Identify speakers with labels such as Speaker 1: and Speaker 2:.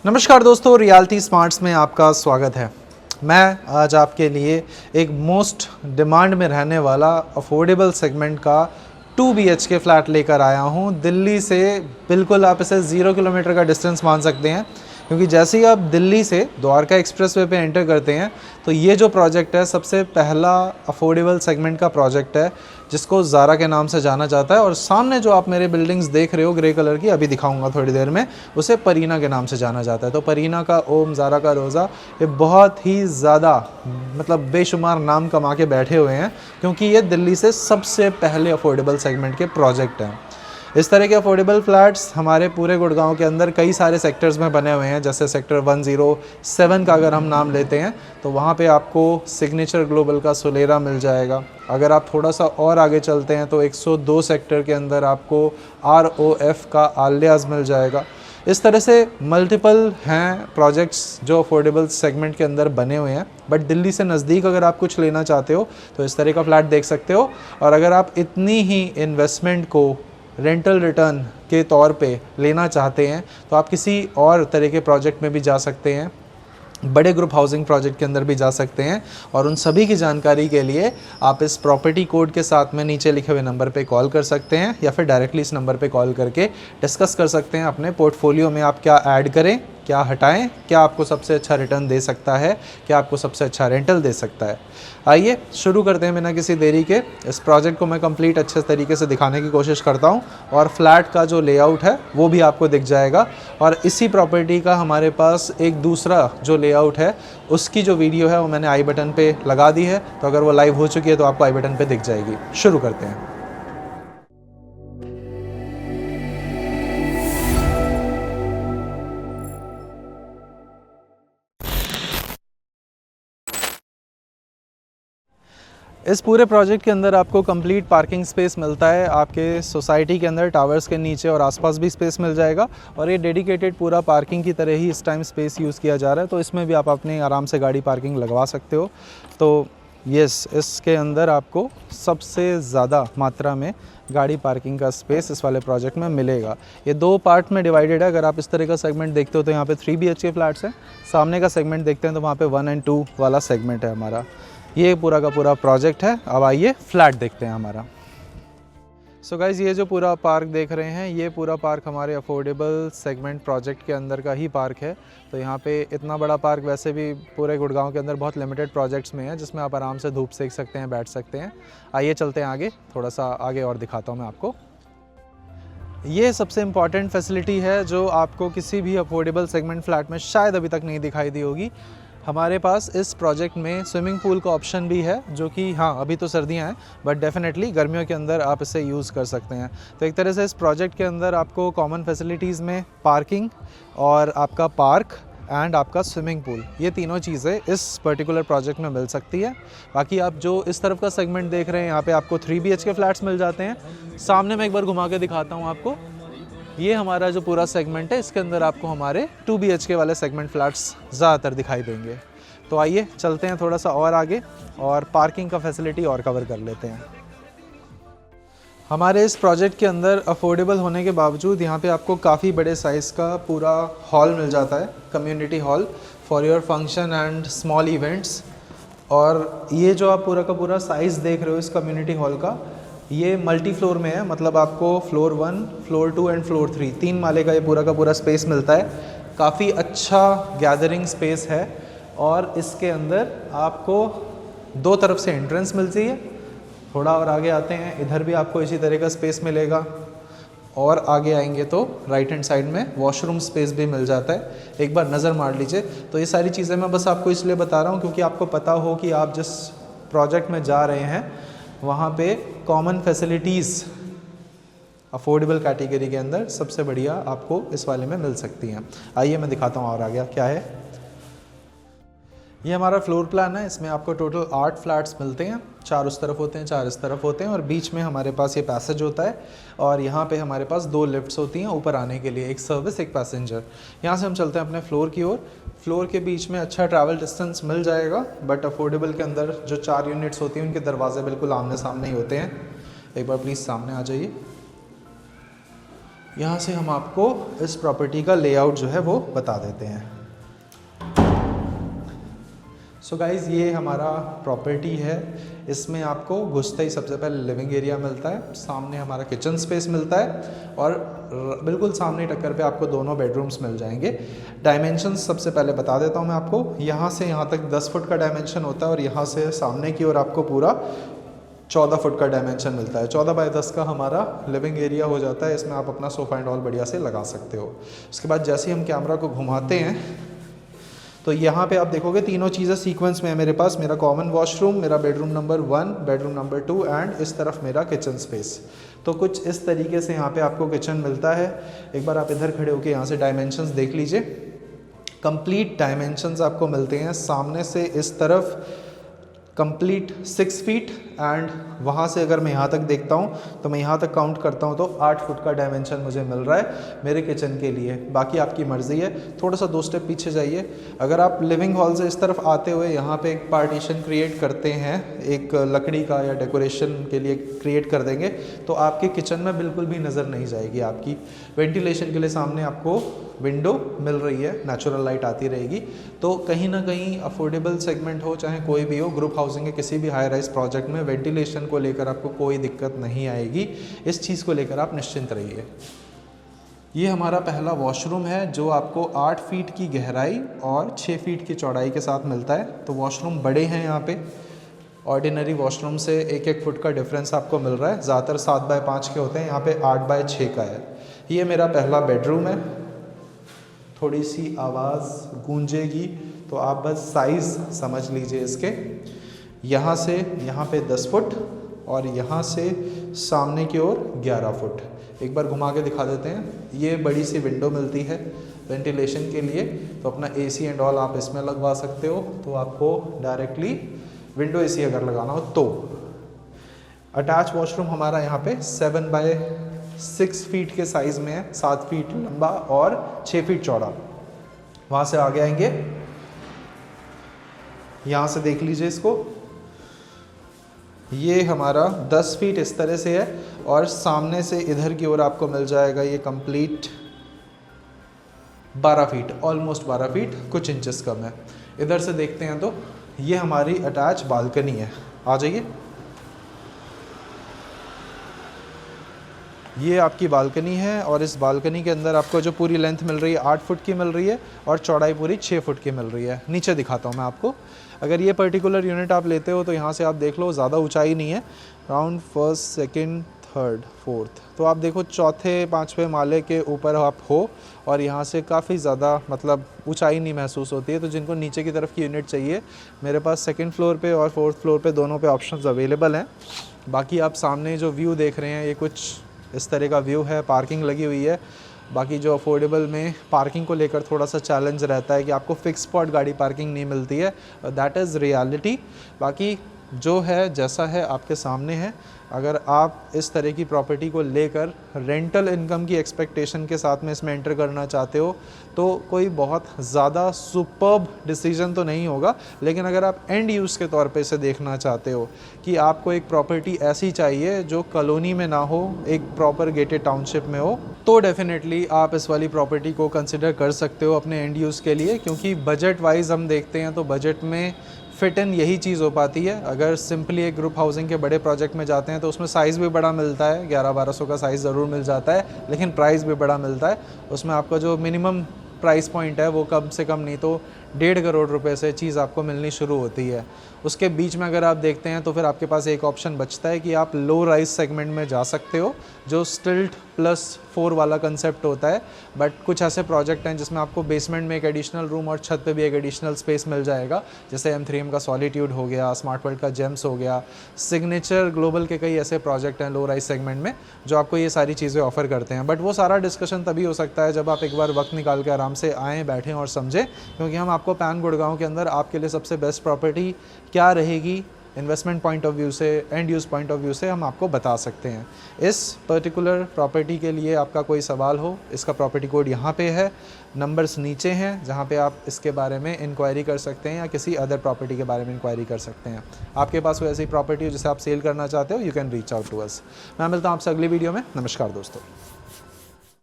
Speaker 1: नमस्कार दोस्तों, reality smarts में आपका स्वागत है। मैं आज आपके लिए एक मोस्ट डिमांड में रहने वाला अफोर्डेबल सेगमेंट का 2 BHK फ्लैट लेकर आया हूं। दिल्ली से बिल्कुल आप इसे 0 किलोमीटर का डिस्टेंस मान सकते हैं, क्योंकि जैसे ही आप दिल्ली से द्वारका एक्सप्रेसवे पे एंटर करते हैं तो ये जो प्रोजेक्ट है सबसे पहला अफोर्डेबल सेगमेंट का प्रोजेक्ट है, जिसको ज़ारा के नाम से जाना जाता है। और सामने जो आप मेरे बिल्डिंग्स देख रहे हो ग्रे कलर की, अभी दिखाऊंगा थोड़ी देर में, उसे परीना के नाम से जाना जाता है। तो परीना का ओम, ज़ारा का रोज़ा, ये बहुत ही ज़्यादा मतलब बेशुमार नाम कमा के बैठे हुए हैं, क्योंकि ये दिल्ली से सबसे पहले अफोर्डेबल सेगमेंट के प्रोजेक्ट हैं। इस तरह के अफोर्डेबल फ्लैट्स हमारे पूरे गुड़गांव के अंदर कई सारे सेक्टर्स में बने हुए हैं। जैसे सेक्टर 107 का अगर हम नाम लेते हैं तो वहाँ पे आपको सिग्नेचर ग्लोबल का सोलेरा मिल जाएगा। अगर आप थोड़ा सा और आगे चलते हैं तो 102 सेक्टर के अंदर आपको ROF का आलियाज़ मिल जाएगा। इस तरह से मल्टीपल हैं प्रोजेक्ट्स जो अफोर्डेबल सेगमेंट के अंदर बने हुए हैं। बट दिल्ली से नज़दीक अगर आप कुछ लेना चाहते हो तो इस तरह का फ्लैट देख सकते हो। और अगर आप इतनी ही इन्वेस्टमेंट को रेंटल रिटर्न के तौर पे लेना चाहते हैं तो आप किसी और तरह के प्रोजेक्ट में भी जा सकते हैं, बड़े ग्रुप हाउसिंग प्रोजेक्ट के अंदर भी जा सकते हैं। और उन सभी की जानकारी के लिए आप इस प्रॉपर्टी कोड के साथ में नीचे लिखे हुए नंबर पे कॉल कर सकते हैं, या फिर डायरेक्टली इस नंबर पे कॉल करके डिस्कस कर सकते हैं अपने पोर्टफोलियो में आप क्या ऐड करें, क्या हटाएं, क्या आपको सबसे अच्छा रिटर्न दे सकता है, क्या आपको सबसे अच्छा रेंटल दे सकता है। आइए शुरू करते हैं बिना किसी देरी के। इस प्रोजेक्ट को मैं कंप्लीट अच्छे तरीके से दिखाने की कोशिश करता हूं, और फ्लैट का जो लेआउट है वो भी आपको दिख जाएगा। और इसी प्रॉपर्टी का हमारे पास एक दूसरा जो लेआउट है उसकी जो वीडियो है वो मैंने आई बटन पे लगा दी है, तो अगर वो लाइव हो चुकी है तो आपको आई बटन पे दिख जाएगी। शुरू करते हैं। इस पूरे प्रोजेक्ट के अंदर आपको कंप्लीट पार्किंग स्पेस मिलता है। आपके सोसाइटी के अंदर टावर्स के नीचे और आसपास भी स्पेस मिल जाएगा, और ये डेडिकेटेड पूरा पार्किंग की तरह ही इस टाइम स्पेस यूज़ किया जा रहा है। तो इसमें भी आप अपने आराम से गाड़ी पार्किंग लगवा सकते हो। तो यस, इसके अंदर आपको सबसे ज़्यादा मात्रा में गाड़ी पार्किंग का स्पेस इस वाले प्रोजेक्ट में मिलेगा। ये 2 पार्ट में डिवाइडेड है। अगर आप इस तरह का सेगमेंट देखते हो तो यहाँ पे 3 BHK फ्लैट्स हैं। सामने का सेगमेंट देखते हैं तो वहाँ पे 1 और 2 वाला सेगमेंट है हमारा। ये पूरा का पूरा प्रोजेक्ट है। अब आइए फ्लैट देखते हैं हमारा। सो गाइज़, ये जो पूरा पार्क देख रहे हैं, ये पूरा पार्क हमारे अफोर्डेबल सेगमेंट प्रोजेक्ट के अंदर का ही पार्क है। तो यहाँ पे इतना बड़ा पार्क वैसे भी पूरे गुड़गांव के अंदर बहुत लिमिटेड प्रोजेक्ट्स में है, जिसमें आप आराम से धूप सेक सकते हैं, बैठ सकते हैं। आइए चलते हैं आगे, थोड़ा सा आगे और दिखाता हूँ मैं आपको। ये सबसे इम्पॉर्टेंट फैसिलिटी है जो आपको किसी भी अफोर्डेबल सेगमेंट फ्लैट में शायद अभी तक नहीं दिखाई दी होगी। हमारे पास इस प्रोजेक्ट में स्विमिंग पूल का ऑप्शन भी है, जो कि हाँ अभी तो सर्दियाँ हैं, बट डेफिनेटली गर्मियों के अंदर आप इसे यूज़ कर सकते हैं। तो एक तरह से इस प्रोजेक्ट के अंदर आपको कॉमन फैसिलिटीज़ में पार्किंग और आपका पार्क एंड आपका स्विमिंग पूल, ये तीनों चीज़ें इस पर्टिकुलर प्रोजेक्ट में मिल सकती है। बाकी आप जो इस तरफ का सेगमेंट देख रहे हैं, यहाँ पे आपको 3 BHK फ्लैट्स मिल जाते हैं। सामने मैं एक बार घुमा के दिखाता हूँ आपको। ये हमारा जो पूरा सेगमेंट है, इसके अंदर आपको हमारे 2 BHK वाले सेगमेंट फ्लैट्स ज़्यादातर दिखाई देंगे। तो आइए चलते हैं थोड़ा सा और आगे, और पार्किंग का फैसिलिटी और कवर कर लेते हैं। हमारे इस प्रोजेक्ट के अंदर अफोर्डेबल होने के बावजूद यहाँ पे आपको काफ़ी बड़े साइज़ का पूरा हॉल मिल जाता है, community hall for your function and small events. और ये जो आप पूरा का पूरा साइज़ देख रहे हो इस कम्युनिटी हॉल का, ये मल्टी फ्लोर में है। मतलब आपको फ्लोर 1, फ्लोर 2 एंड फ्लोर 3, 3 माले का ये पूरा का पूरा स्पेस मिलता है। काफ़ी अच्छा गैदरिंग स्पेस है, और इसके अंदर आपको 2 तरफ से एंट्रेंस मिलती है। थोड़ा और आगे आते हैं, इधर भी आपको इसी तरह का स्पेस मिलेगा, और आगे आएंगे तो राइट हैंड साइड में वॉशरूम स्पेस भी मिल जाता है। एक बार नज़र मार लीजिए। तो ये सारी चीज़ें मैं बस आपको इसलिए बता रहा हूँ क्योंकि आपको पता हो कि आप जिस प्रोजेक्ट में जा रहे हैं वहाँ पे कॉमन फैसिलिटीज़ अफोर्डेबल कैटेगरी के अंदर सबसे बढ़िया आपको इस वाले में मिल सकती हैं। आइए मैं दिखाता हूँ और आगे क्या है। ये हमारा फ्लोर प्लान है। इसमें आपको टोटल 8 फ्लैट्स मिलते हैं। 4 उस तरफ होते हैं, 4 इस तरफ होते हैं, और बीच में हमारे पास ये पैसेज होता है। और यहाँ पे हमारे पास 2 लिफ्ट्स होती हैं ऊपर आने के लिए, एक सर्विस एक पैसेंजर। यहाँ से हम चलते हैं अपने फ्लोर की ओर। फ्लोर के बीच में अच्छा ट्रैवल डिस्टेंस मिल जाएगा, बट अफोर्डेबल के अंदर जो 4 यूनिट्स होती हैं उनके दरवाजे बिल्कुल आमने सामने ही होते हैं। एक बार प्लीज़ सामने आ जाइए। यहाँ से हम आपको इस प्रॉपर्टी का लेआउट जो है वो बता देते हैं। सो गाइज़, ये हमारा प्रॉपर्टी है। इसमें आपको घुसते ही सबसे पहले लिविंग एरिया मिलता है, सामने हमारा किचन स्पेस मिलता है और बिल्कुल सामने टक्कर पे आपको दोनों बेडरूम्स मिल जाएंगे। डायमेंशंस सबसे पहले बता देता हूँ मैं आपको। यहाँ से यहाँ तक 10 फुट का डायमेंशन होता है और यहाँ से सामने की ओर आपको पूरा 14 फुट का डायमेंशन मिलता है। 14 बाय 10 का हमारा लिविंग एरिया हो जाता है। इसमें आप अपना सोफ़ा एंड ऑल बढ़िया से लगा सकते हो। उसके बाद जैसे ही हम कैमरा को घुमाते हैं तो यहाँ पे आप देखोगे तीनों चीज़ें सीक्वेंस में है मेरे पास। मेरा कॉमन वॉशरूम, मेरा bedroom number 1, bedroom number 2 and इस तरफ मेरा किचन स्पेस। तो कुछ इस तरीके से यहाँ पे आपको किचन मिलता है। एक बार आप इधर खड़े होकर यहाँ से डायमेंशंस देख लीजिए। कंप्लीट डायमेंशंस आपको मिलते हैं। सामने से इस तरफ कंप्लीट 6 फीट एंड वहाँ से अगर मैं यहाँ तक देखता हूँ तो मैं यहाँ तक काउंट करता हूँ तो 8 फुट का डायमेंशन मुझे मिल रहा है मेरे किचन के लिए। बाकी आपकी मर्ज़ी है। थोड़ा सा 2 स्टेप पीछे जाइए। अगर आप लिविंग हॉल से इस तरफ आते हुए यहाँ पे एक पार्टीशन क्रिएट करते हैं, एक लकड़ी का या डेकोरेशन के लिए क्रिएट कर देंगे तो आपके किचन में बिल्कुल भी नज़र नहीं जाएगी। आपकी वेंटिलेशन के लिए सामने आपको विंडो मिल रही है, नेचुरल लाइट आती रहेगी। तो कहीं ना कहीं अफोर्डेबल सेगमेंट हो चाहे कोई भी हो, ग्रुप हाउसिंग के किसी भी हाई राइज प्रोजेक्ट में वेंटिलेशन को लेकर आपको कोई दिक्कत नहीं आएगी। इस चीज़ को लेकर आप निश्चिंत रहिए। ये हमारा पहला वॉशरूम है जो आपको 8 फीट की गहराई और 6 फीट की चौड़ाई के साथ मिलता है। तो वॉशरूम बड़े हैं यहाँ पे। ऑर्डिनरी वॉशरूम से 1-1 फुट का डिफरेंस आपको मिल रहा है। ज़्यादातर 7 बाय 5 के होते हैं, यहाँ पे 8 बाय 6 का है। ये मेरा पहला बेडरूम है। थोड़ी सी आवाज़ गूंजेगी तो आप बस साइज़ समझ लीजिए इसके। यहाँ से यहाँ पे 10 फुट और यहाँ से सामने की ओर 11 फुट। एक बार घुमा के दिखा देते हैं। ये बड़ी सी विंडो मिलती है वेंटिलेशन के लिए, तो अपना एसी एंड ऑल आप इसमें लगवा सकते हो। तो आपको डायरेक्टली विंडो एसी अगर लगाना हो तो। अटैच वॉशरूम हमारा यहाँ पे 7 बाय 6 फीट के साइज़ में है, 7 फीट लंबा और 6 फीट चौड़ा। वहाँ से आगे आएंगे, यहाँ से देख लीजिए इसको। ये हमारा 10 फीट इस तरह से है और सामने से इधर की ओर आपको मिल जाएगा ये कंप्लीट 12 फीट, ऑलमोस्ट 12 फीट, कुछ इंचेस कम है। इधर से देखते हैं तो ये हमारी अटैच बालकनी है। आ जाइए। ये आपकी बालकनी है और इस बालकनी के अंदर आपको जो पूरी लेंथ मिल रही है 8 फुट की मिल रही है और चौड़ाई पूरी 6 फुट की मिल रही है। नीचे दिखाता हूँ मैं आपको। अगर ये पर्टिकुलर यूनिट आप लेते हो तो यहाँ से आप देख लो, ज़्यादा ऊंचाई नहीं है, round 1st, 2nd, 3rd, 4th। तो आप देखो 4थे 5वें माले के ऊपर आप हो और यहाँ से काफ़ी ज़्यादा मतलब ऊंचाई नहीं महसूस होती है। तो जिनको नीचे की तरफ की यूनिट चाहिए, मेरे पास 2nd फ्लोर पे और 4th फ्लोर पे दोनों पे ऑप्शंस अवेलेबल हैं। बाकी आप सामने जो व्यू देख रहे हैं ये कुछ इस तरह का व्यू है। पार्किंग लगी हुई है। बाकी जो अफोर्डेबल में पार्किंग को लेकर थोड़ा सा चैलेंज रहता है कि आपको फिक्स स्पॉट गाड़ी पार्किंग नहीं मिलती है, दैट इज़ रियलिटी। बाकी जो है जैसा है आपके सामने है। अगर आप इस तरह की प्रॉपर्टी को लेकर रेंटल इनकम की एक्सपेक्टेशन के साथ में इसमें एंटर करना चाहते हो तो कोई बहुत ज़्यादा सुपर्ब डिसीजन तो नहीं होगा। लेकिन अगर आप एंड यूज़ के तौर पे इसे देखना चाहते हो कि आपको एक प्रॉपर्टी ऐसी चाहिए जो कॉलोनी में ना हो, एक प्रॉपर गेटेड टाउनशिप में हो, तो डेफिनेटली आप इस वाली प्रॉपर्टी को कंसिडर कर सकते हो अपने एंड यूज़ के लिए। क्योंकि बजट वाइज हम देखते हैं तो बजट में फिट इन यही चीज़ हो पाती है। अगर सिंपली एक ग्रुप हाउसिंग के बड़े प्रोजेक्ट में जाते हैं तो उसमें साइज़ भी बड़ा मिलता है, 1100-1200 का साइज़ ज़रूर मिल जाता है, लेकिन प्राइस भी बड़ा मिलता है। उसमें आपका जो मिनिमम प्राइस पॉइंट है वो कम से कम नहीं तो 1.5 करोड़ रुपए से चीज़ आपको मिलनी शुरू होती है। उसके बीच में अगर आप देखते हैं तो फिर आपके पास एक ऑप्शन बचता है कि आप लो राइज सेगमेंट में जा सकते हो, जो स्टिल्ट +4 वाला कंसेप्ट होता है। बट कुछ ऐसे प्रोजेक्ट हैं जिसमें आपको बेसमेंट में एक एडिशनल रूम और छत पे भी एक एडिशनल स्पेस मिल जाएगा, जैसे M3M का सॉलिट्यूड हो गया, स्मार्ट वर्ल्ड का जेम्स हो गया, सिग्नेचर ग्लोबल के कई ऐसे प्रोजेक्ट हैं लो राइज सेगमेंट में जो आपको ये सारी चीज़ें ऑफर करते हैं। बट वो सारा डिस्कशन तभी हो सकता है जब आप एक बार वक्त निकाल के आराम से आएँ, बैठें और समझें। क्योंकि हम आपको पैन गुड़गांव के अंदर आपके लिए सबसे बेस्ट प्रॉपर्टी क्या रहेगी इन्वेस्टमेंट पॉइंट ऑफ व्यू से, and use point of view से हम आपको बता सकते हैं। इस पर्टिकुलर प्रॉपर्टी के लिए आपका कोई सवाल हो, इसका प्रॉपर्टी कोड यहाँ पे है, नंबर्स नीचे हैं जहाँ पे आप इसके बारे में इंक्वायरी कर सकते हैं या किसी अदर प्रॉपर्टी के बारे में इंक्वायरी कर सकते हैं। आपके पास कोई ऐसी प्रॉपर्टी हो जिसे आप सेल करना चाहते हो, you can reach out to us. मैं मिलता हूँ आपसे अगली वीडियो में। नमस्कार दोस्तों।